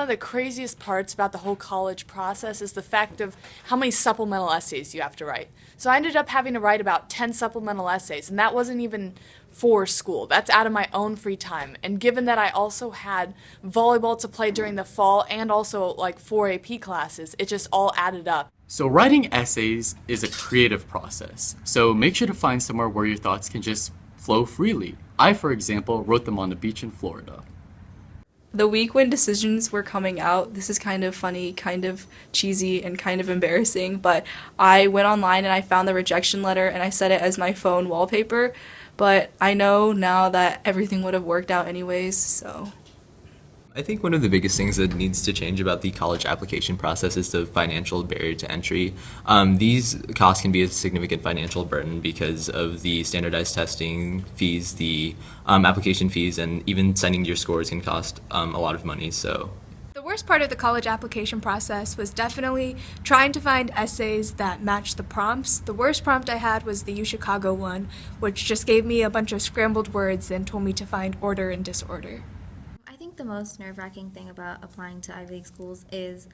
of the craziest parts about the whole college process is the fact of how many supplemental essays you have to write. So I ended up having to write about 10 supplemental essays, and that wasn't even for school. That's out of my own free time. And given that I also had volleyball to play during the fall and also like 4 AP classes, it just all added up. So writing essays is a creative process. So make sure to find somewhere where your thoughts can just flow freely. I, for example, wrote them on the beach in Florida. The week when decisions were coming out, this is kind of funny, kind of cheesy, and kind of embarrassing, but I went online and I found the rejection letter and I set it as my phone wallpaper, but I know now that everything would have worked out anyways, so. I think one of the biggest things that needs to change about the college application process is the financial barrier to entry. These costs can be a significant financial burden because of the standardized testing fees, the application fees, and even sending your scores can cost a lot of money. So the worst part of the college application process was definitely trying to find essays that matched the prompts. The worst prompt I had was the UChicago one, which just gave me a bunch of scrambled words and told me to find order and disorder. I think the most nerve-wracking thing about applying to Ivy League schools is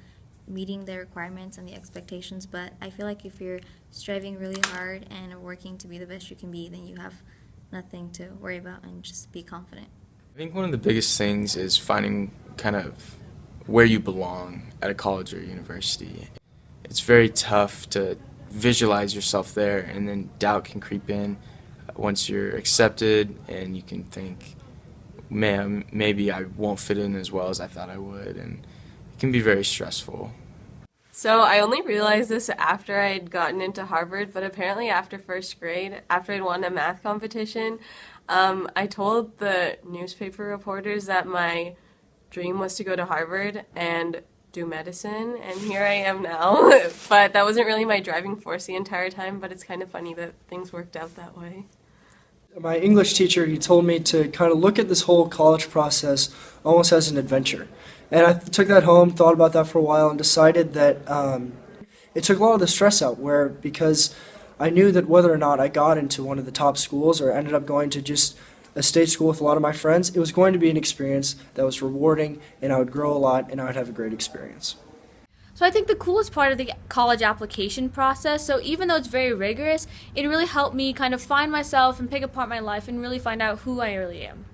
meeting the requirements and the expectations, but I feel like if you're striving really hard and working to be the best you can be, then you have nothing to worry about and just be confident. I think one of the biggest things is finding kind of where you belong at a college or university. It's very tough to visualize yourself there, and then doubt can creep in once you're accepted, and you can think, man, maybe I won't fit in as well as I thought I would, and it can be very stressful. So I only realized this after I'd gotten into Harvard, but apparently after first grade, after I'd won a math competition, I told the newspaper reporters that my dream was to go to Harvard and do medicine, and here I am now. But that wasn't really my driving force the entire time, but it's kind of funny that things worked out that way. My English teacher, he told me to kind of look at this whole college process almost as an adventure. And I took that home, thought about that for a while, and decided that it took a lot of the stress out, because I knew that whether or not I got into one of the top schools or ended up going to just a state school with a lot of my friends, it was going to be an experience that was rewarding, and I would grow a lot, and I would have a great experience. So I think the coolest part of the college application process, so even though it's very rigorous, it really helped me kind of find myself and pick apart my life and really find out who I really am.